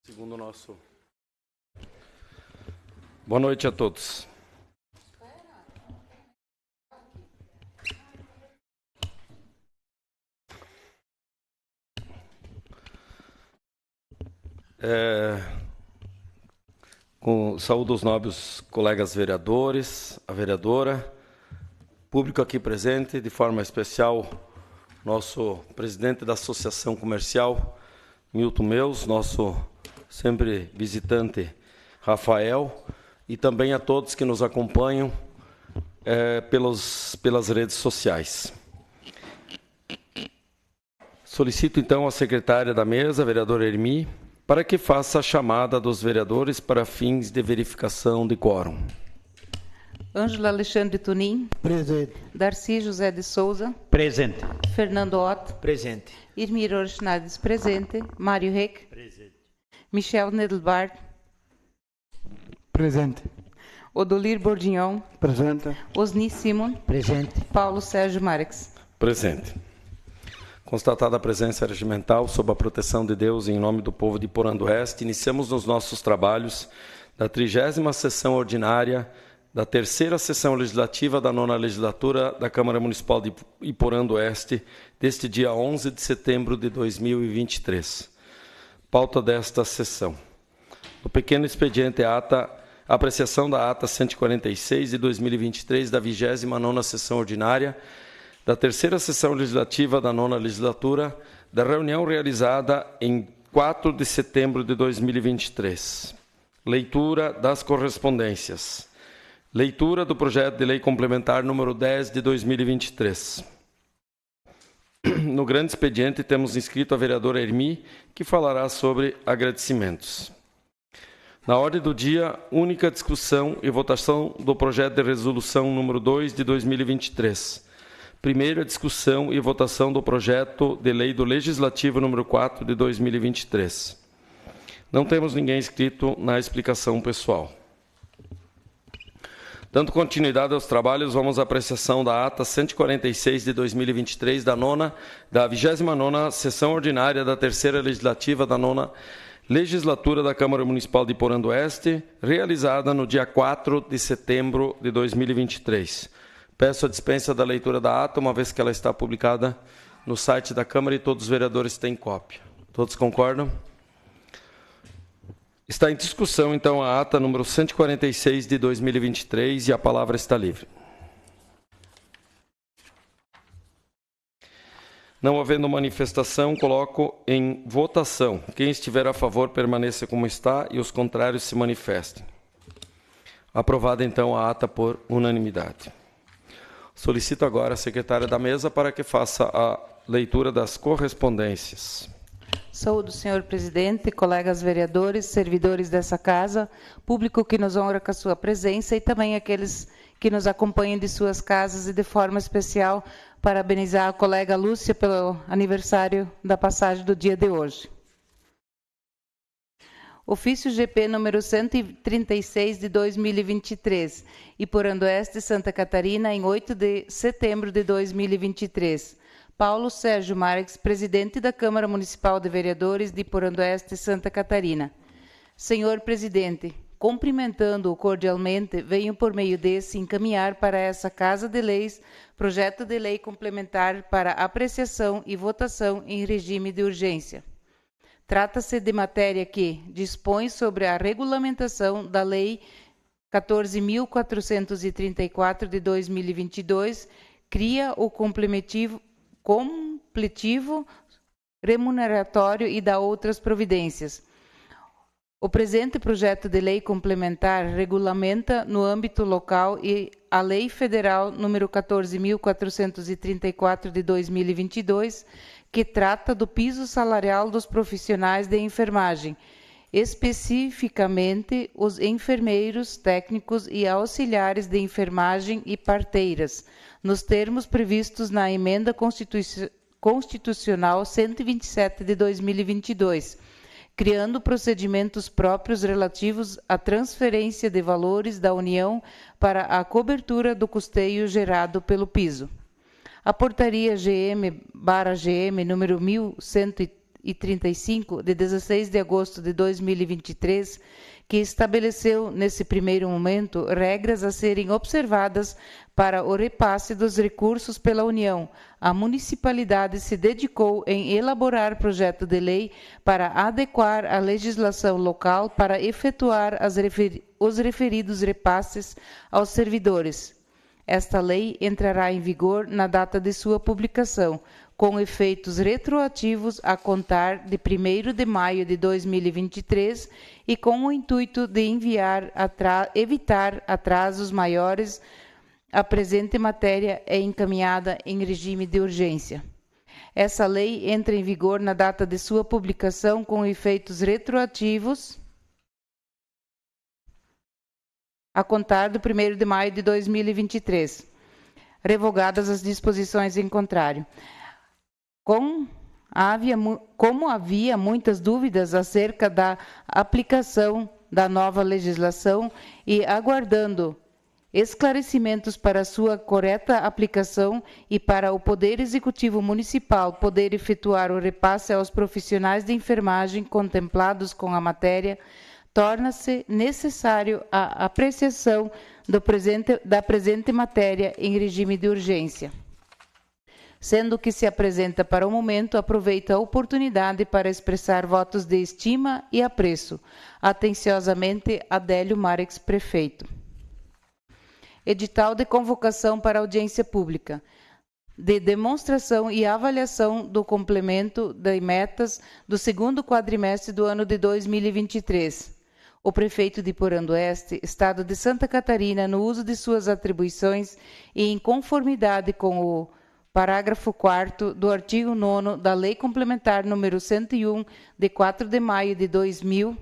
Segundo o nosso... Boa noite a todos. Com saúde os nobres colegas vereadores, a vereadora, público aqui presente, de forma especial, nosso presidente da Associação Comercial, Milton Meus, nosso sempre visitante, Rafael, e também a todos que nos acompanham pelas redes sociais. Solicito, então, a secretária da mesa, a vereadora Hermi, para que faça a chamada dos vereadores para fins de verificação de quórum. Ângelo Alexandre Tunim. Presente. Darcy José de Souza. Presente. Fernando Otto. Presente. Irmir Orchnades, presente. Mário Reck. Presente. Michel Nedelbart. Presente. Odolir Bordignon. Presente. Osni Simon. Presente. Paulo Sérgio Marques. Presente. Constatada a presença regimental, sob a proteção de Deus e em nome do povo de Iporã do Oeste, iniciamos os nossos trabalhos da 30ª sessão ordinária da 3ª sessão legislativa da 9ª legislatura da Câmara Municipal de Iporã do Oeste, deste dia 11 de setembro de 2023. Pauta desta sessão. No pequeno expediente apreciação da ata 146 de 2023 da 29ª sessão ordinária da 3ª sessão legislativa da 9ª legislatura, da reunião realizada em 4 de setembro de 2023. Leitura das correspondências. Leitura do projeto de lei complementar número 10 de 2023. No grande expediente temos inscrito a vereadora Hermi, que falará sobre agradecimentos. Na ordem do dia, única discussão e votação do projeto de resolução número 2 de 2023. Primeira discussão e votação do projeto de lei do Legislativo número 4 de 2023. Não temos ninguém inscrito na explicação pessoal. Dando continuidade aos trabalhos, vamos à apreciação da ata 146 de 2023 da 29ª sessão ordinária da 3ª legislativa da 9ª legislatura da Câmara Municipal de Iporã do Oeste, realizada no dia 4 de setembro de 2023. Peço a dispensa da leitura da ata, uma vez que ela está publicada no site da Câmara e todos os vereadores têm cópia. Todos concordam? Está em discussão, então, a ata número 146 de 2023 e a palavra está livre. Não havendo manifestação, coloco em votação. Quem estiver a favor, permaneça como está e os contrários se manifestem. Aprovada, então, a ata por unanimidade. Solicito agora a secretária da mesa para que faça a leitura das correspondências. Saúde, senhor presidente, colegas vereadores, servidores dessa casa, público que nos honra com a sua presença e também aqueles que nos acompanham de suas casas e de forma especial parabenizar a colega Lúcia pelo aniversário da passagem do dia de hoje. Ofício GP número 136 de 2023, Iporã do Oeste, Santa Catarina, em 8 de setembro de 2023. Paulo Sérgio Marques, presidente da Câmara Municipal de Vereadores de Iporã do Oeste, Santa Catarina. Senhor presidente, cumprimentando-o cordialmente, venho por meio desse encaminhar para essa Casa de Leis projeto de lei complementar para apreciação e votação em regime de urgência. Trata-se de matéria que dispõe sobre a regulamentação da Lei 14.434 de 2022, cria o completivo remuneratório e dá outras providências. O presente projeto de lei complementar regulamenta no âmbito local e a Lei Federal número 14.434 de 2022, que trata do piso salarial dos profissionais de enfermagem, especificamente os enfermeiros, técnicos e auxiliares de enfermagem e parteiras, nos termos previstos na Emenda Constitucional 127 de 2022, criando procedimentos próprios relativos à transferência de valores da União para a cobertura do custeio gerado pelo piso. A portaria GM/GM número 1100 235, de 16 de agosto de 2023, que estabeleceu, nesse primeiro momento, regras a serem observadas para o repasse dos recursos pela União, a municipalidade se dedicou em elaborar projeto de lei para adequar a legislação local para efetuar os referidos repasses aos servidores. Esta lei entrará em vigor na data de sua publicação, com efeitos retroativos a contar de 1º de maio de 2023 e com o intuito de evitar atrasos maiores. A presente matéria é encaminhada em regime de urgência. Essa lei entra em vigor na data de sua publicação com efeitos retroativos a contar do 1º de maio de 2023, revogadas as disposições em contrário. Como havia muitas dúvidas acerca da aplicação da nova legislação e aguardando esclarecimentos para sua correta aplicação e para o Poder Executivo Municipal poder efetuar o repasse aos profissionais de enfermagem contemplados com a matéria, torna-se necessário a apreciação da presente matéria em regime de urgência. Sendo que se apresenta para o momento, aproveito a oportunidade para expressar votos de estima e apreço. Atenciosamente, Adélio Marques, prefeito. Edital de convocação para audiência pública, de demonstração e avaliação do complemento de metas do segundo quadrimestre do ano de 2023. O prefeito de Porã do Oeste, Estado de Santa Catarina, no uso de suas atribuições e em conformidade com o parágrafo 4º do artigo 9º da Lei Complementar número 101, de 4 de maio de 2000,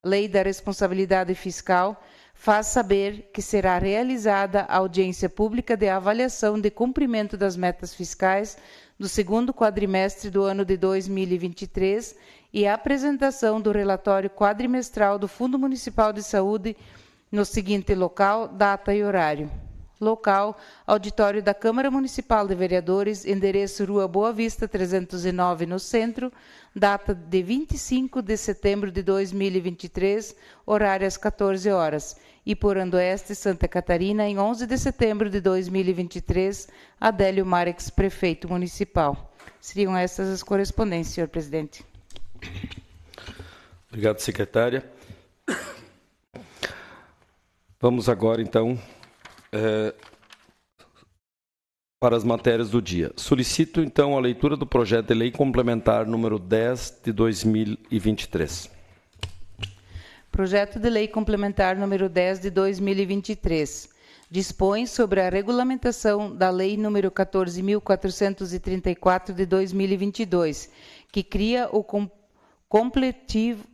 Lei da Responsabilidade Fiscal, faz saber que será realizada a audiência pública de avaliação de cumprimento das metas fiscais do segundo quadrimestre do ano de 2023 e a apresentação do relatório quadrimestral do Fundo Municipal de Saúde no seguinte local, data e horário. Local, auditório da Câmara Municipal de Vereadores, endereço Rua Boa Vista, 309, no centro, data de 25 de setembro de 2023, horário às 14 horas. E Porã do Oeste, Santa Catarina, em 11 de setembro de 2023, Adélio Marques, prefeito municipal. Seriam essas as correspondências, senhor presidente. Obrigado, secretária. Vamos agora, então, para as matérias do dia. Solicito, então, a leitura do projeto de lei complementar número 10 de 2023. Projeto de lei complementar número 10 de 2023. Dispõe sobre a regulamentação da lei número 14.434 de 2022, que cria o completivo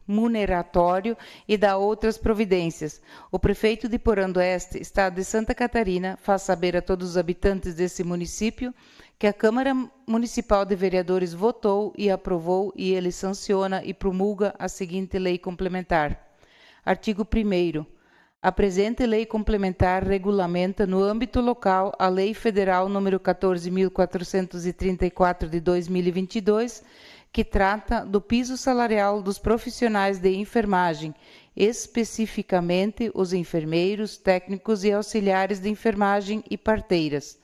remuneratório e dá outras providências. O prefeito de Porã do Oeste, Estado de Santa Catarina, faz saber a todos os habitantes desse município que a Câmara Municipal de Vereadores votou e aprovou e ele sanciona e promulga a seguinte lei complementar. Artigo 1º. A presente lei complementar regulamenta no âmbito local a Lei Federal número 14.434 de 2022, que trata do piso salarial dos profissionais de enfermagem, especificamente os enfermeiros, técnicos e auxiliares de enfermagem e parteiras,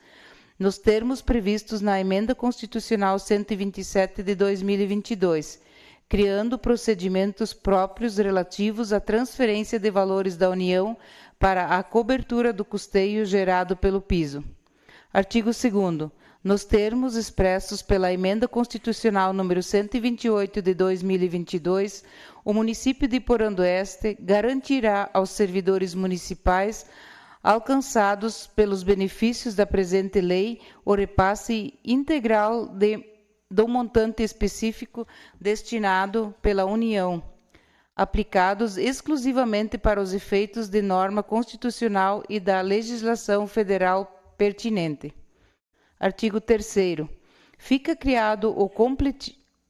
nos termos previstos na Emenda Constitucional 127 de 2022, criando procedimentos próprios relativos à transferência de valores da União para a cobertura do custeio gerado pelo piso. Artigo 2º. Nos termos expressos pela Emenda Constitucional número 128 de 2022, o município de Porã do Oeste garantirá aos servidores municipais alcançados pelos benefícios da presente lei o repasse integral do montante específico destinado pela União, aplicados exclusivamente para os efeitos de norma constitucional e da legislação federal pertinente. Artigo 3º. Fica criado o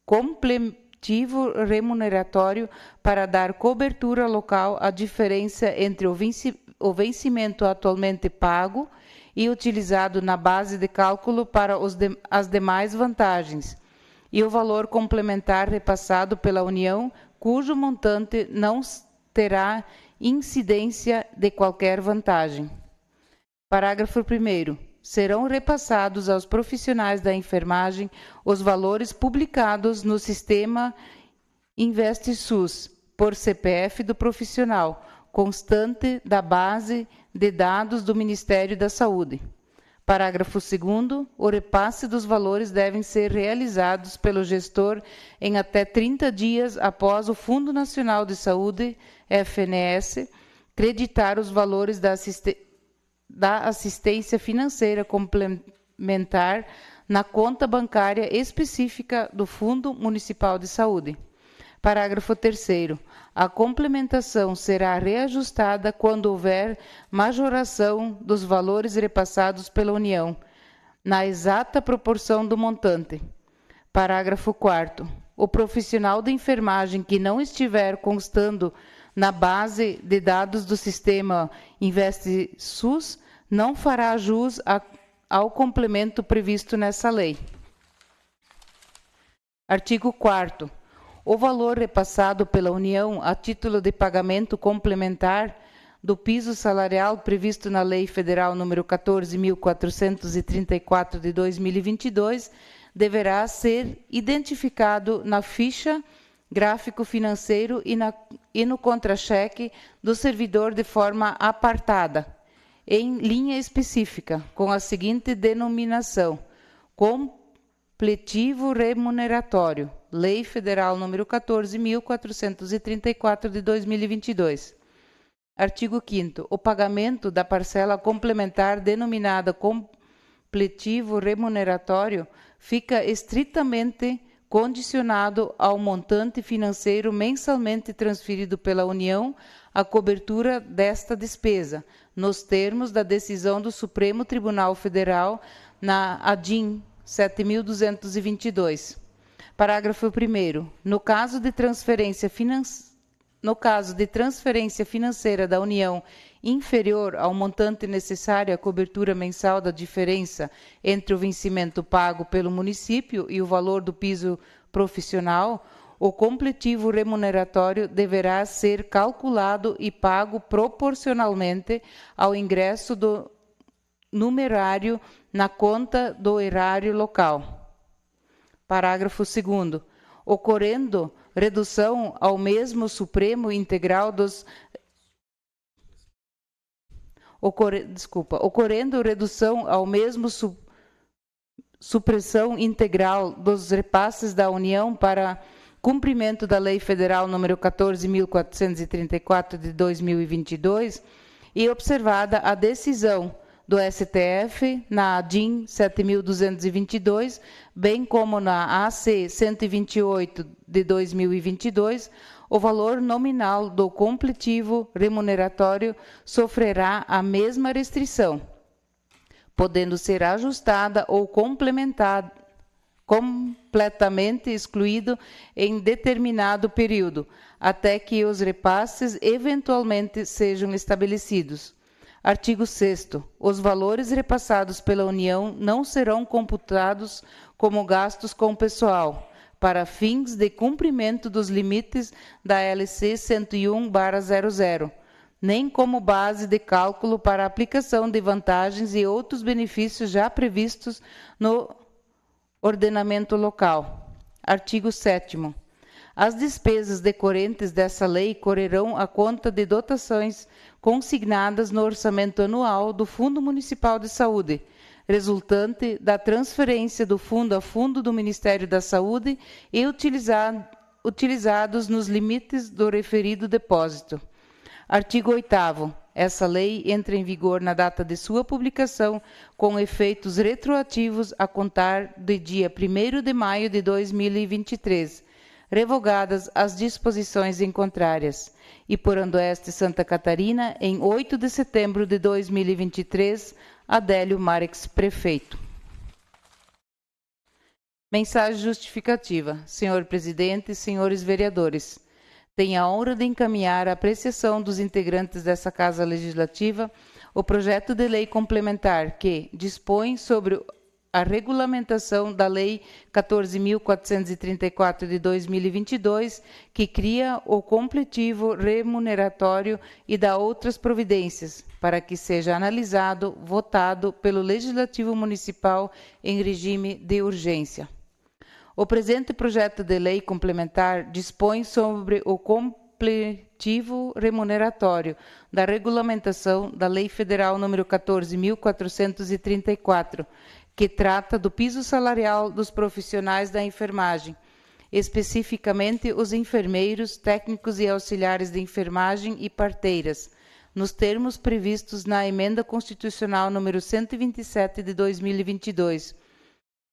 completivo remuneratório para dar cobertura local à diferença entre o vencimento atualmente pago e utilizado na base de cálculo para as demais vantagens, e o valor complementar repassado pela União, cujo montante não terá incidência de qualquer vantagem. Parágrafo 1º. Serão repassados aos profissionais da enfermagem os valores publicados no sistema InvestSUS por CPF do profissional, constante da base de dados do Ministério da Saúde. Parágrafo 2º. O repasse dos valores devem ser realizados pelo gestor em até 30 dias após o Fundo Nacional de Saúde, FNS, creditar os valores da assistência financeira complementar na conta bancária específica do Fundo Municipal de Saúde. Parágrafo 3º. A complementação será reajustada quando houver majoração dos valores repassados pela União, na exata proporção do montante. Parágrafo 4º. O profissional de enfermagem que não estiver constando na base de dados do sistema InvestSUS não fará jus ao complemento previsto nessa lei. Artigo 4º. O valor repassado pela União a título de pagamento complementar do piso salarial previsto na Lei Federal nº 14.434 de 2022 deverá ser identificado na ficha gráfico financeiro e no contra-cheque do servidor de forma apartada, em linha específica, com a seguinte denominação: completivo remuneratório, Lei Federal nº 14.434 de 2022. Artigo 5º. O pagamento da parcela complementar denominada completivo remuneratório fica estritamente condicionado ao montante financeiro mensalmente transferido pela União à cobertura desta despesa, nos termos da decisão do Supremo Tribunal Federal na ADIM 7.222. Parágrafo 1º. No caso de transferência financeira da União inferior ao montante necessário à cobertura mensal da diferença entre o vencimento pago pelo município e o valor do piso profissional, o completivo remuneratório deverá ser calculado e pago proporcionalmente ao ingresso do numerário na conta do erário local. Parágrafo 2º. Ocorrendo redução ao mesmo supremo integral dos ocorrendo redução ao mesmo supressão integral dos repasses da União para cumprimento da Lei Federal nº 14.434 de 2022 e observada a decisão do STF na ADIM 7.222, bem como na AC 128 de 2022, o valor nominal do completivo remuneratório sofrerá a mesma restrição, podendo ser ajustada ou completamente excluído em determinado período, até que os repasses eventualmente sejam estabelecidos. Artigo 6º. Os valores repassados pela União não serão computados como gastos com pessoal, para fins de cumprimento dos limites da LC 101/00, nem como base de cálculo para a aplicação de vantagens e outros benefícios já previstos no ordenamento local. Artigo 7º. As despesas decorrentes dessa lei correrão à conta de dotações consignadas no orçamento anual do Fundo Municipal de Saúde, resultante da transferência do fundo a fundo do Ministério da Saúde e utilizados nos limites do referido depósito. Artigo 8º. Essa lei entra em vigor na data de sua publicação, com efeitos retroativos a contar de dia 1º de maio de 2023, revogadas as disposições em contrárias. E por Andoeste Santa Catarina, em 8 de setembro de 2023, Adélio Marques, prefeito. Mensagem justificativa. Senhor presidente, senhores vereadores, tenho a honra de encaminhar a apreciação dos integrantes dessa Casa Legislativa o projeto de lei complementar que dispõe sobre a regulamentação da Lei 14.434 de 2022, que cria o completivo remuneratório e dá outras providências, para que seja analisado, votado pelo Legislativo Municipal em regime de urgência. O presente projeto de lei complementar dispõe sobre o completivo remuneratório da regulamentação da Lei Federal número 14.434, que trata do piso salarial dos profissionais da enfermagem, especificamente os enfermeiros, técnicos e auxiliares de enfermagem e parteiras, nos termos previstos na Emenda Constitucional número 127 de 2022,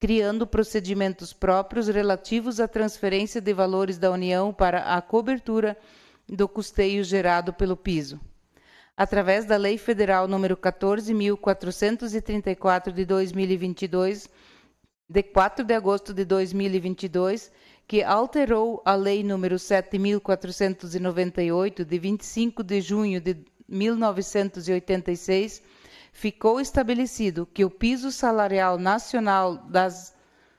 criando procedimentos próprios relativos à transferência de valores da União para a cobertura do custeio gerado pelo piso. Através da Lei Federal número 14.434 de 2022, de 4 de agosto de 2022, que alterou a Lei número 7.498 de 25 de junho de 1986, ficou estabelecido que o piso salarial nacional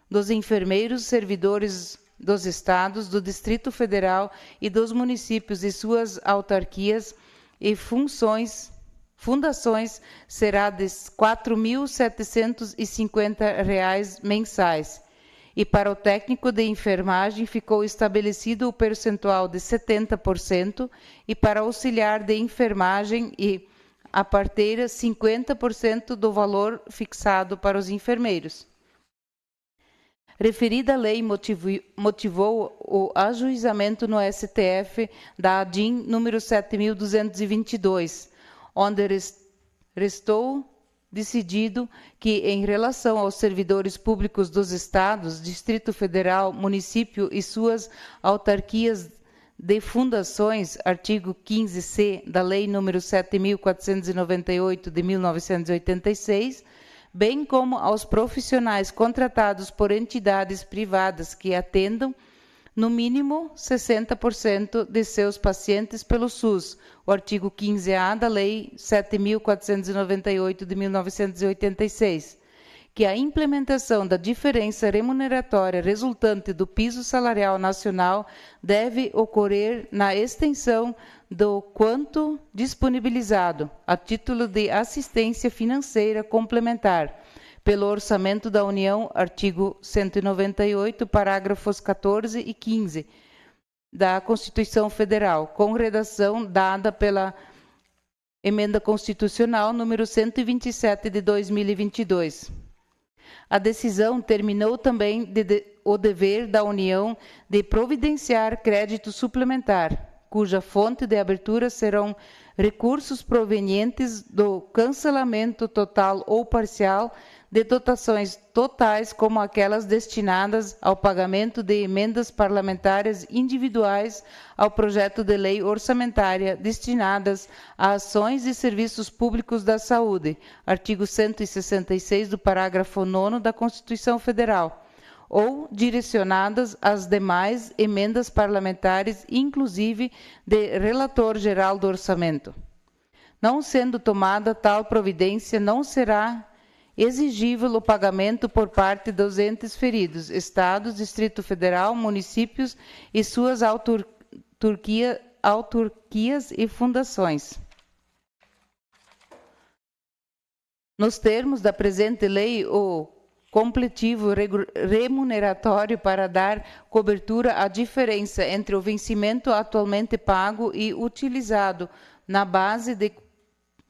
dos enfermeiros servidores dos estados, do Distrito Federal e dos municípios e suas autarquias e fundações será de R$ 4.750 mensais. E para o técnico de enfermagem ficou estabelecido o percentual de 70% e para auxiliar de enfermagem e a parteira 50% do valor fixado para os enfermeiros. Referida lei motivou o ajuizamento no STF da ADIM número 7.222, onde restou decidido que, em relação aos servidores públicos dos estados, Distrito Federal, município e suas autarquias de fundações, artigo 15C da Lei nº 7.498 de 1986, bem como aos profissionais contratados por entidades privadas que atendam, no mínimo, 60% de seus pacientes pelo SUS, o artigo 15A da Lei 7.498 de 1986, que a implementação da diferença remuneratória resultante do piso salarial nacional deve ocorrer na extensão do quanto disponibilizado a título de assistência financeira complementar pelo Orçamento da União, artigo 198, parágrafos 14 e 15 da Constituição Federal, com redação dada pela Emenda Constitucional número 127 de 2022. A decisão terminou também o dever da União de providenciar crédito suplementar, cuja fonte de abertura serão recursos provenientes do cancelamento total ou parcial de dotações totais, como aquelas destinadas ao pagamento de emendas parlamentares individuais ao projeto de lei orçamentária destinadas a ações e serviços públicos da saúde, artigo 166 do parágrafo 9º da Constituição Federal, ou direcionadas às demais emendas parlamentares, inclusive de relator geral do orçamento. Não sendo tomada tal providência, não será exigível o pagamento por parte dos entes feridos, Estados, Distrito Federal, municípios e suas autarquias e fundações. Nos termos da presente lei, o completivo remuneratório para dar cobertura à diferença entre o vencimento atualmente pago e utilizado na base de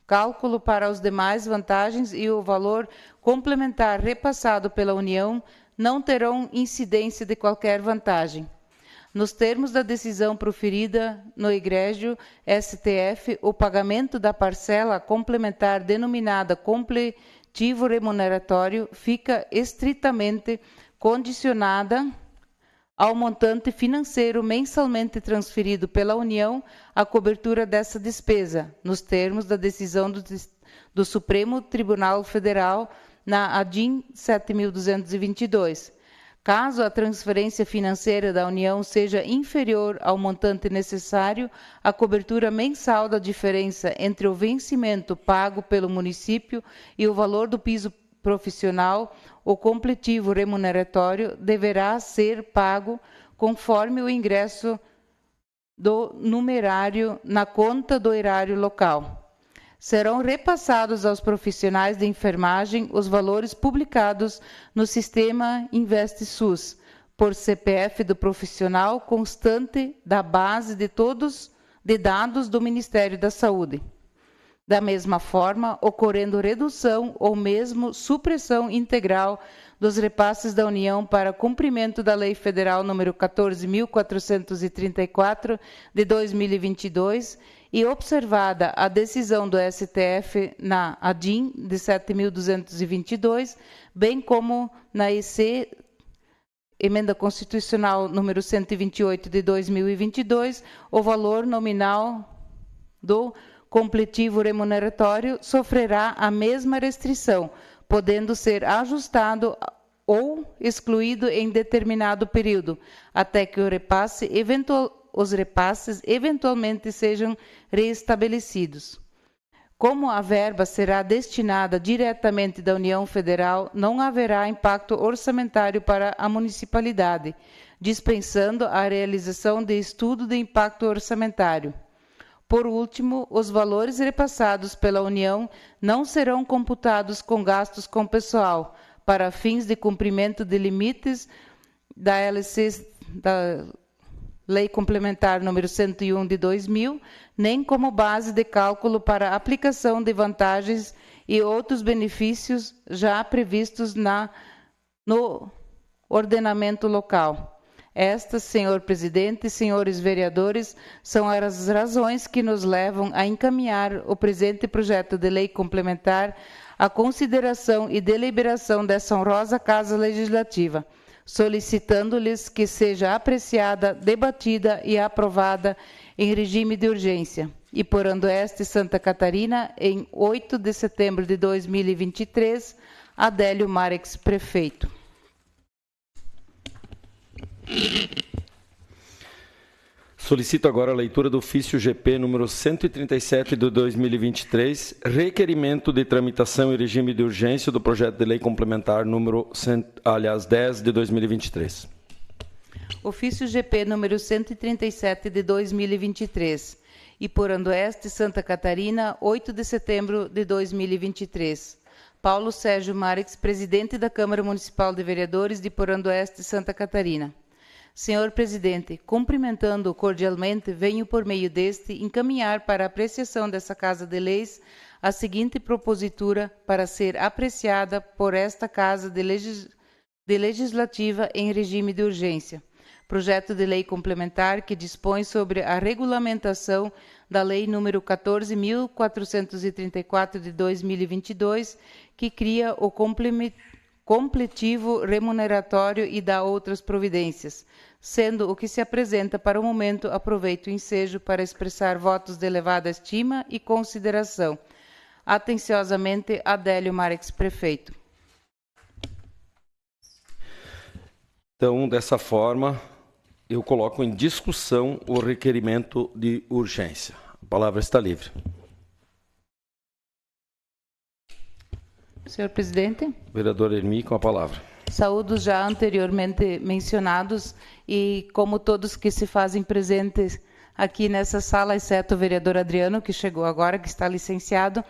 cálculo para as demais vantagens e o valor complementar repassado pela União não terão incidência de qualquer vantagem. Nos termos da decisão proferida no egrégio STF, o pagamento da parcela complementar denominada completivo remuneratório fica estritamente condicionada ao montante financeiro mensalmente transferido pela União à cobertura dessa despesa, nos termos da decisão do Supremo Tribunal Federal na ADIM 7.222. Caso a transferência financeira da União seja inferior ao montante necessário, a cobertura mensal da diferença entre o vencimento pago pelo município e o valor do piso profissional ou completivo remuneratório deverá ser pago conforme o ingresso do numerário na conta do erário local. Serão repassados aos profissionais de enfermagem os valores publicados no sistema InvestSUS, por CPF do profissional constante da base de dados do Ministério da Saúde. Da mesma forma, ocorrendo redução ou mesmo supressão integral dos repasses da União para cumprimento da Lei Federal nº 14.434, de 2022, e observada a decisão do STF na ADIM de 7.222, bem como na EC, Emenda Constitucional número 128 de 2022, o valor nominal do completivo remuneratório sofrerá a mesma restrição, podendo ser ajustado ou excluído em determinado período, até que os repasses eventualmente sejam reestabelecidos. Como a verba será destinada diretamente da União Federal, não haverá impacto orçamentário para a municipalidade, dispensando a realização de estudo de impacto orçamentário. Por último, os valores repassados pela União não serão computados com gastos com pessoal, para fins de cumprimento de limites da Lei Complementar número 101 de 2000, nem como base de cálculo para aplicação de vantagens e outros benefícios já previstos no ordenamento local. Estas, senhor presidente e senhores vereadores, são as razões que nos levam a encaminhar o presente projeto de lei complementar à consideração e deliberação dessa honrosa Casa Legislativa, solicitando-lhes que seja apreciada, debatida e aprovada em regime de urgência. E por Andoeste, Santa Catarina, em 8 de setembro de 2023, Adélio Marques, prefeito. Solicito agora a leitura do ofício GP número 137 de 2023, requerimento de tramitação em regime de urgência do projeto de lei complementar número 10 de 2023. Ofício GP número 137 de 2023. E por Andoeste, Santa Catarina, 8 de setembro de 2023. Paulo Sérgio Marques, presidente da Câmara Municipal de Vereadores de Porandoeste, Santa Catarina. Senhor presidente, cumprimentando-o cordialmente, venho por meio deste encaminhar para a apreciação dessa Casa de Leis a seguinte propositura para ser apreciada por esta Casa de Legislativa em regime de urgência. Projeto de lei complementar que dispõe sobre a regulamentação da Lei nº 14.434 de 2022, que cria o completivo remuneratório e dá outras providências, sendo o que se apresenta para o momento aproveito o ensejo para expressar votos de elevada estima e consideração. Atenciosamente, Adélio Marques, prefeito. Então, dessa forma, eu coloco em discussão o requerimento de urgência. A palavra está livre. Senhor presidente. Vereador Hermi, com a palavra. Saúdo os já anteriormente mencionados e como todos que se fazem presentes aqui nessa sala, exceto o vereador Adriano, que chegou agora, que está licenciado,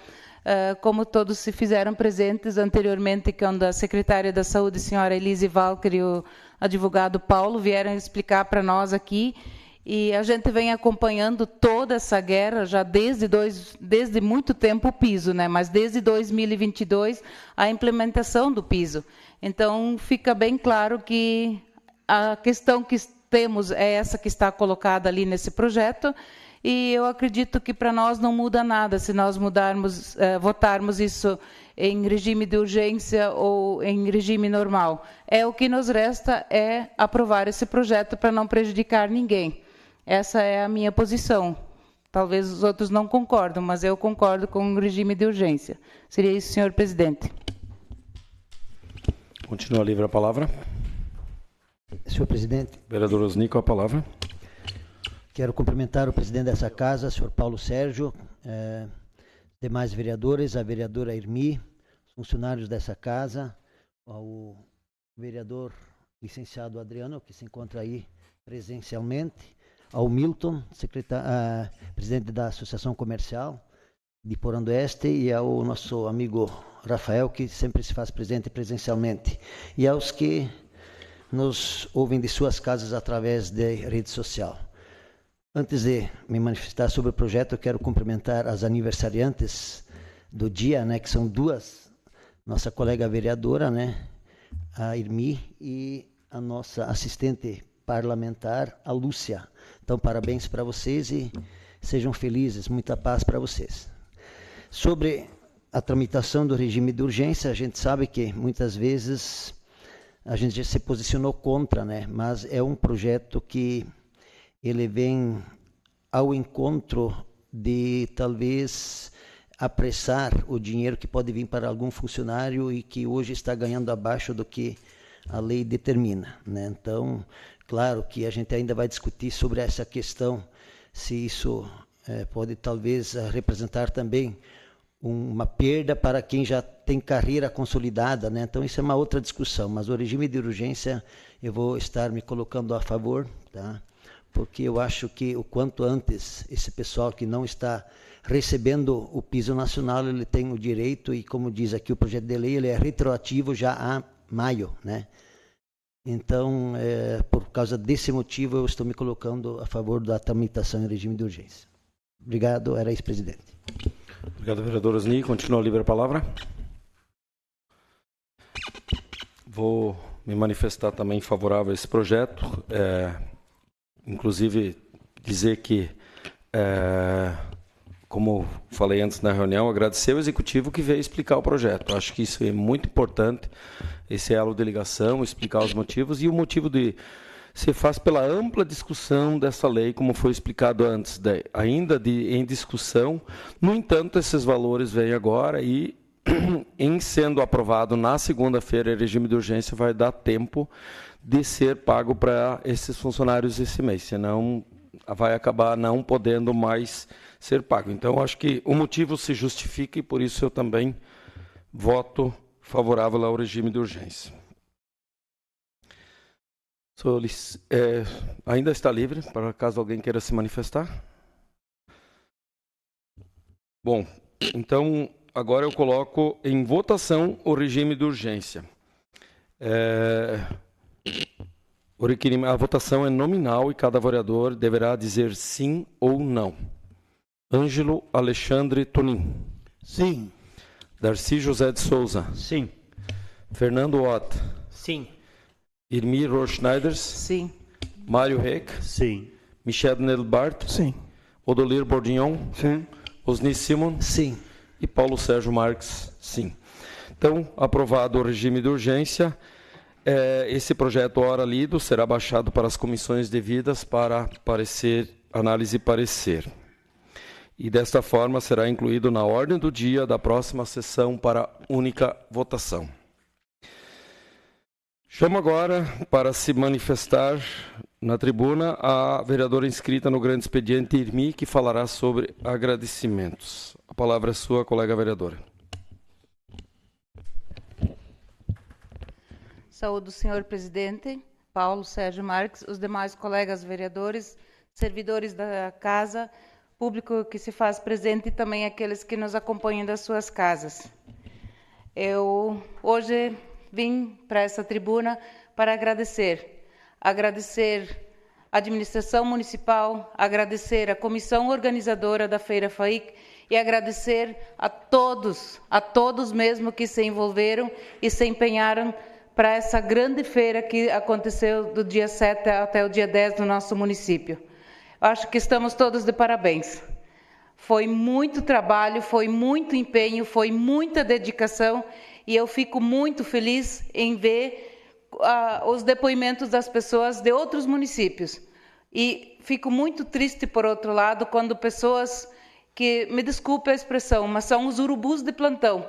como todos se fizeram presentes anteriormente, quando a secretária da Saúde, senhora Elise Walker, e o advogado Paulo vieram explicar para nós aqui, e a gente vem acompanhando toda essa guerra já desde muito tempo o piso, né? Mas desde 2022 a implementação do piso. Então fica bem claro que a questão que temos é essa que está colocada ali nesse projeto, e eu acredito que para nós não muda nada se nós votarmos isso em regime de urgência ou em regime normal. O que nos resta é aprovar esse projeto para não prejudicar ninguém. Essa é a minha posição. Talvez os outros não concordem, mas eu concordo com o regime de urgência. Seria isso, senhor presidente. Continua livre a palavra. Senhor presidente. Vereador Osni, com a palavra. Quero cumprimentar o presidente dessa casa, senhor Paulo Sérgio, demais vereadores, a vereadora Irmi, os funcionários dessa casa, ao vereador licenciado Adriano, que se encontra aí presencialmente, ao Milton, presidente da Associação Comercial de Porandoeste, e ao nosso amigo Rafael, que sempre se faz presente presencialmente, e aos que nos ouvem de suas casas através de rede social. Antes de me manifestar sobre o projeto, eu quero cumprimentar as aniversariantes do dia, né, que são duas, nossa colega vereadora, né, a Irmi, e a nossa assistente parlamentar, a Lúcia. Então, parabéns para vocês e sejam felizes, muita paz para vocês. Sobre a tramitação do regime de urgência, a gente sabe que muitas vezes a gente já se posicionou contra, né, mas é um projeto que ele vem ao encontro de talvez apressar o dinheiro que pode vir para algum funcionário e que hoje está ganhando abaixo do que a lei determina, né? Então, claro que a gente ainda vai discutir sobre essa questão, se isso pode talvez representar também uma perda para quem já tem carreira consolidada, né? Então isso é uma outra discussão, mas o regime de urgência eu vou estar me colocando a favor, tá? Porque eu acho que o quanto antes esse pessoal que não está recebendo o piso nacional, ele tem o direito, e como diz aqui o projeto de lei, ele é retroativo já a maio, né? Então, por causa desse motivo, eu estou me colocando a favor da tramitação em regime de urgência. Obrigado, era isso, presidente. Obrigado, vereador Osni. Continua a livre a palavra. Vou me manifestar também favorável a esse projeto. Inclusive, dizer que, como falei antes na reunião, agradecer ao executivo que veio explicar o projeto. Acho que isso é muito importante, esse elo de ligação, explicar os motivos, e o motivo se faz pela ampla discussão dessa lei, como foi explicado antes, ainda em discussão. No entanto, esses valores vêm agora e, em sendo aprovado na segunda-feira, em regime de urgência, vai dar tempo de ser pago para esses funcionários esse mês, senão vai acabar não podendo mais ser pago. Então, acho que o motivo se justifica e, por isso, eu também voto favorável ao regime de urgência. Ainda está livre, para caso alguém queira se manifestar? Bom, então, agora eu coloco em votação o regime de urgência. A votação é nominal e cada vereador deverá dizer sim ou não. Ângelo Alexandre Tonin. Sim. Darcy José de Souza. Sim. Fernando Ott. Sim. Irmi Roschneiders. Sim. Mário Reck. Sim. Michel Nelbart. Sim. Odolir Bordignon. Sim. Osni Simon. Sim. E Paulo Sérgio Marques. Sim. Então, aprovado o regime de urgência, esse projeto, ora lido, será baixado para as comissões devidas para análise e parecer. E desta forma será incluído na ordem do dia da próxima sessão para única votação. Chamo agora para se manifestar na tribuna a vereadora inscrita no grande expediente, Irmi, que falará sobre agradecimentos. A palavra é sua, colega vereadora. Saúdo o senhor presidente, Paulo Sérgio Marques, os demais colegas vereadores, servidores da casa, público que se faz presente e também aqueles que nos acompanham das suas casas. Eu hoje vim para essa tribuna para agradecer a administração municipal, agradecer a comissão organizadora da Feira FAIC e agradecer a todos mesmo que se envolveram e se empenharam para essa grande feira que aconteceu do dia 7 até o dia 10 no nosso município. Acho que estamos todos de parabéns. Foi muito trabalho, foi muito empenho, foi muita dedicação e eu fico muito feliz em ver os depoimentos das pessoas de outros municípios. E fico muito triste, por outro lado, quando pessoas que, me desculpe a expressão, mas são os urubus de plantão,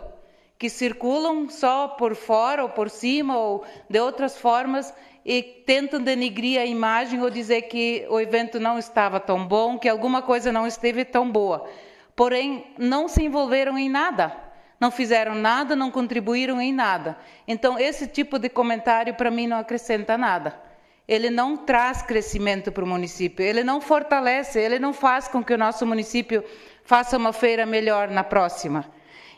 que circulam só por fora ou por cima ou de outras formas e tentam denegrir a imagem ou dizer que o evento não estava tão bom, que alguma coisa não esteve tão boa. Porém, não se envolveram em nada, não fizeram nada, não contribuíram em nada. Então, esse tipo de comentário, para mim, não acrescenta nada. Ele não traz crescimento para o município, ele não fortalece, ele não faz com que o nosso município faça uma feira melhor na próxima.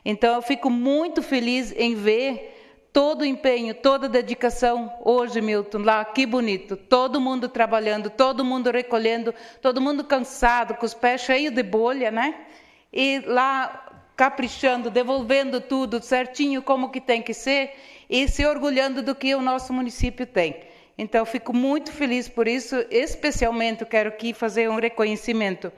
Então, eu fico muito feliz em ver todo o empenho, toda a dedicação hoje, Milton, lá, que bonito, todo mundo trabalhando, todo mundo recolhendo, todo mundo cansado, com os pés cheios de bolha, né? E lá caprichando, devolvendo tudo certinho como que tem que ser e se orgulhando do que o nosso município tem. Então, fico muito feliz por isso, especialmente quero aqui fazer um reconhecimento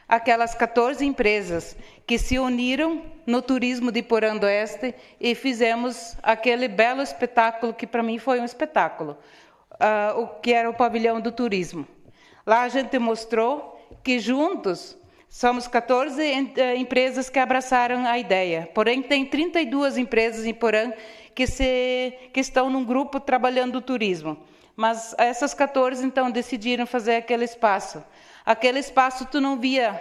àquelas 14 empresas que se uniram no turismo de Porã do Oeste e fizemos aquele belo espetáculo, que para mim foi um espetáculo, o que era o pavilhão do turismo. Lá a gente mostrou que juntos somos 14 empresas que abraçaram a ideia, porém tem 32 empresas em Porã que estão num grupo trabalhando o turismo. Mas essas 14, então, decidiram fazer aquele espaço. Aquele espaço tu não via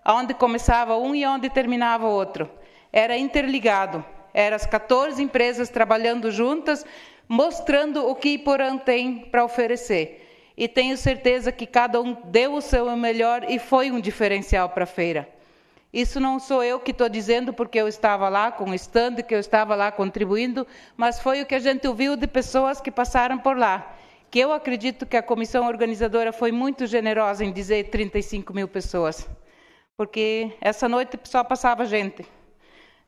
onde começava um e onde terminava o outro. Era interligado. Eram as 14 empresas trabalhando juntas, mostrando o que Iporã tem para oferecer. E tenho certeza que cada um deu o seu melhor e foi um diferencial para a feira. Isso não sou eu que estou dizendo porque eu estava lá com o stand, que eu estava lá contribuindo, mas foi o que a gente ouviu de pessoas que passaram por lá. Que eu acredito que a comissão organizadora foi muito generosa em dizer 35 mil pessoas, porque essa noite só passava gente.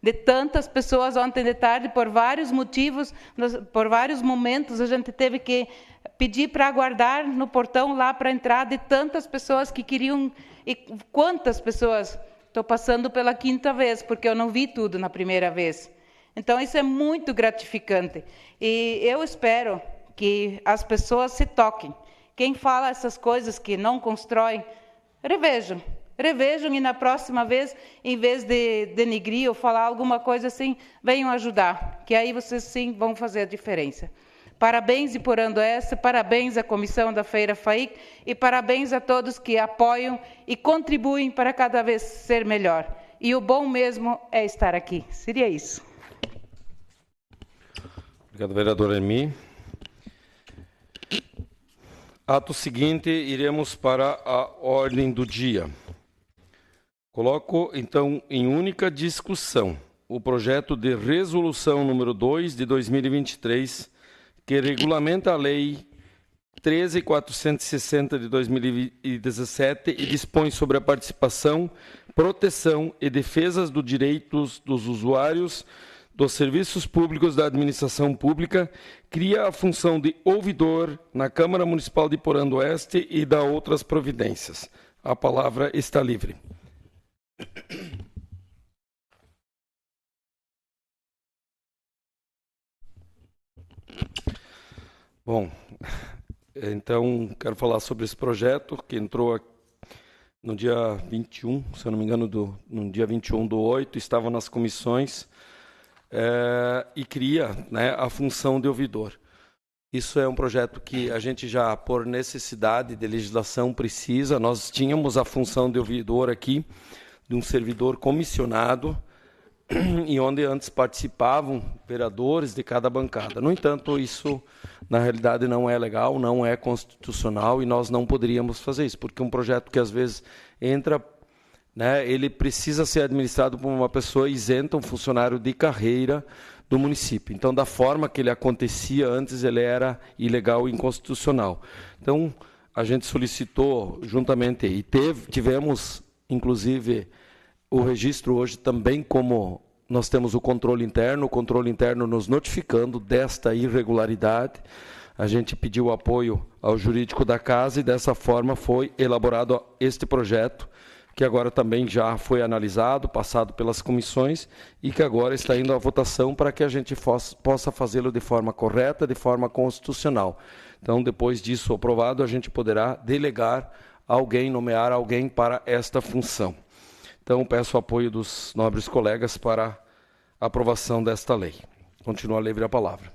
De tantas pessoas ontem de tarde, por vários motivos, por vários momentos, a gente teve que pedir para aguardar no portão lá para entrar, de tantas pessoas que queriam... E quantas pessoas? Estou passando pela 5ª vez, porque eu não vi tudo na primeira vez. Então, isso é muito gratificante. E eu espero que as pessoas se toquem. Quem fala essas coisas que não constroem, revejam e na próxima vez, em vez de denegrir ou falar alguma coisa assim, venham ajudar, que aí vocês sim vão fazer a diferença. Parabéns, Iporã do Oeste, parabéns à comissão da Feira FAIC e parabéns a todos que apoiam e contribuem para cada vez ser melhor. E o bom mesmo é estar aqui. Seria isso. Obrigado, vereadora Ermi. Ato seguinte, iremos para a ordem do dia. Coloco, então, em única discussão o projeto de resolução número 2 de 2023, que regulamenta a Lei 13.460 de 2017 e dispõe sobre a participação, proteção e defesa dos direitos dos usuários dos serviços públicos da administração pública, cria a função de ouvidor na Câmara Municipal de Porã do Oeste e dá outras providências. A palavra está livre. Bom, então quero falar sobre esse projeto que entrou no dia 21, se eu não me engano, no dia 21/8, estava nas comissões, e cria, né, a função de ouvidor. Isso é um projeto que a gente já, por necessidade de legislação, precisa. Nós tínhamos a função de ouvidor aqui, de um servidor comissionado, e onde antes participavam vereadores de cada bancada. No entanto, isso, na realidade, não é legal, não é constitucional, e nós não poderíamos fazer isso, porque um projeto que, às vezes, entra... ele precisa ser administrado por uma pessoa isenta, um funcionário de carreira do município. Então, da forma que ele acontecia antes, ele era ilegal e inconstitucional. Então, a gente solicitou juntamente, e tivemos, inclusive, o registro hoje também, como nós temos o controle interno nos notificando desta irregularidade. A gente pediu o apoio ao jurídico da casa e, dessa forma, foi elaborado este projeto, que agora também já foi analisado, passado pelas comissões e que agora está indo à votação para que a gente possa fazê-lo de forma correta, de forma constitucional. Então, depois disso aprovado, a gente poderá delegar alguém, nomear alguém para esta função. Então, peço o apoio dos nobres colegas para a aprovação desta lei. Continua a livre a palavra.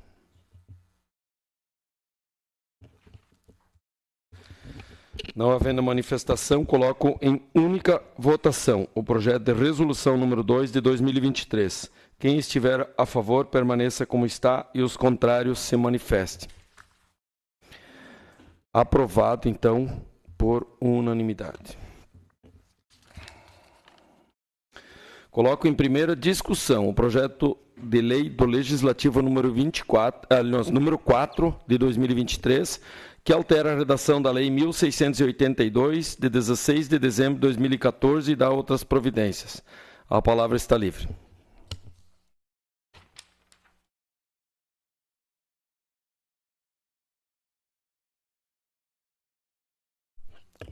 Não havendo manifestação, coloco em única votação o projeto de resolução número 2 de 2023. Quem estiver a favor, permaneça como está e os contrários se manifestem. Aprovado, então, por unanimidade. Coloco em primeira discussão o projeto de lei do Legislativo número 4 de 2023, que altera a redação da Lei 1682, de 16 de dezembro de 2014 e dá outras providências. A palavra está livre.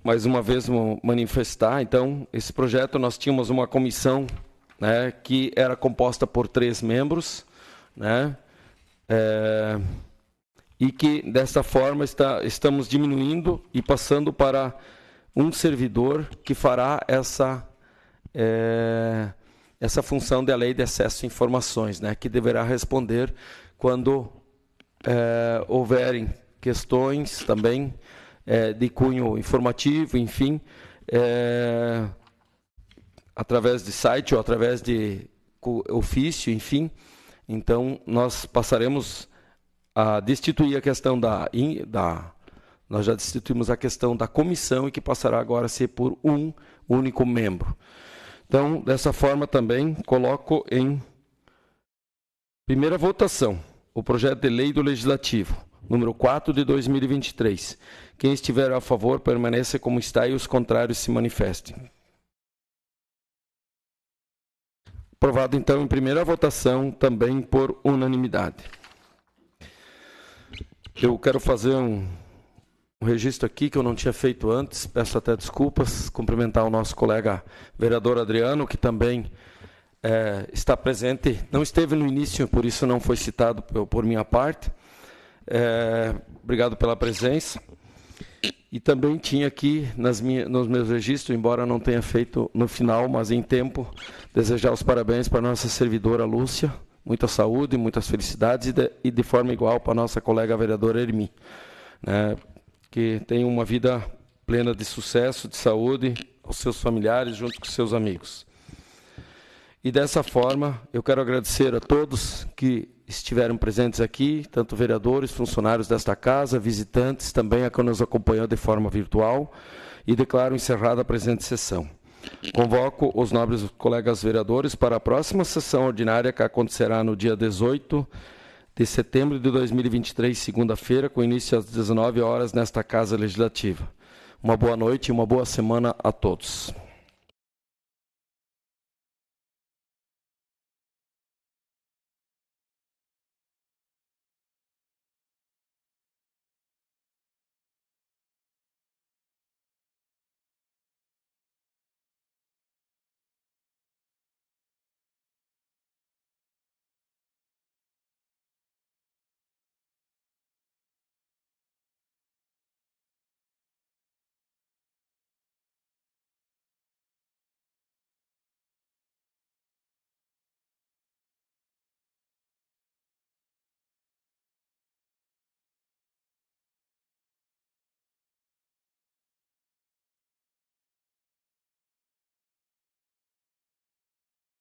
Mais uma vez manifestar, então, esse projeto nós tínhamos uma comissão, né, que era composta por 3 membros, né, e que dessa forma estamos diminuindo e passando para um servidor que fará essa função da lei de acesso a informações, né, que deverá responder quando houverem questões também de cunho informativo, enfim, através de site ou através de ofício, enfim. Então, nós passaremos a destituir a questão nós já destituímos a questão da comissão e que passará agora a ser por um único membro. Então, dessa forma também, coloco em primeira votação o projeto de lei do Legislativo, número 4 de 2023. Quem estiver a favor, permaneça como está e os contrários se manifestem. Aprovado, então, em primeira votação, também por unanimidade. Eu quero fazer um registro aqui que eu não tinha feito antes, peço até desculpas, cumprimentar o nosso colega vereador Adriano, que também está presente, não esteve no início, por isso não foi citado por minha parte. Obrigado pela presença. E também tinha aqui nos meus registros, embora não tenha feito no final, mas em tempo, desejar os parabéns para a nossa servidora Lúcia, muita saúde, muitas felicidades, e de forma igual para a nossa colega vereadora Ermi, né, que tem uma vida plena de sucesso, de saúde, aos seus familiares, junto com seus amigos. E dessa forma, eu quero agradecer a todos que estiveram presentes aqui, tanto vereadores, funcionários desta casa, visitantes, também a que nos acompanhou de forma virtual, e declaro encerrada a presente sessão. Convoco os nobres colegas vereadores para a próxima sessão ordinária, que acontecerá no dia 18 de setembro de 2023, segunda-feira, com início às 19 horas nesta Casa Legislativa. Uma boa noite e uma boa semana a todos.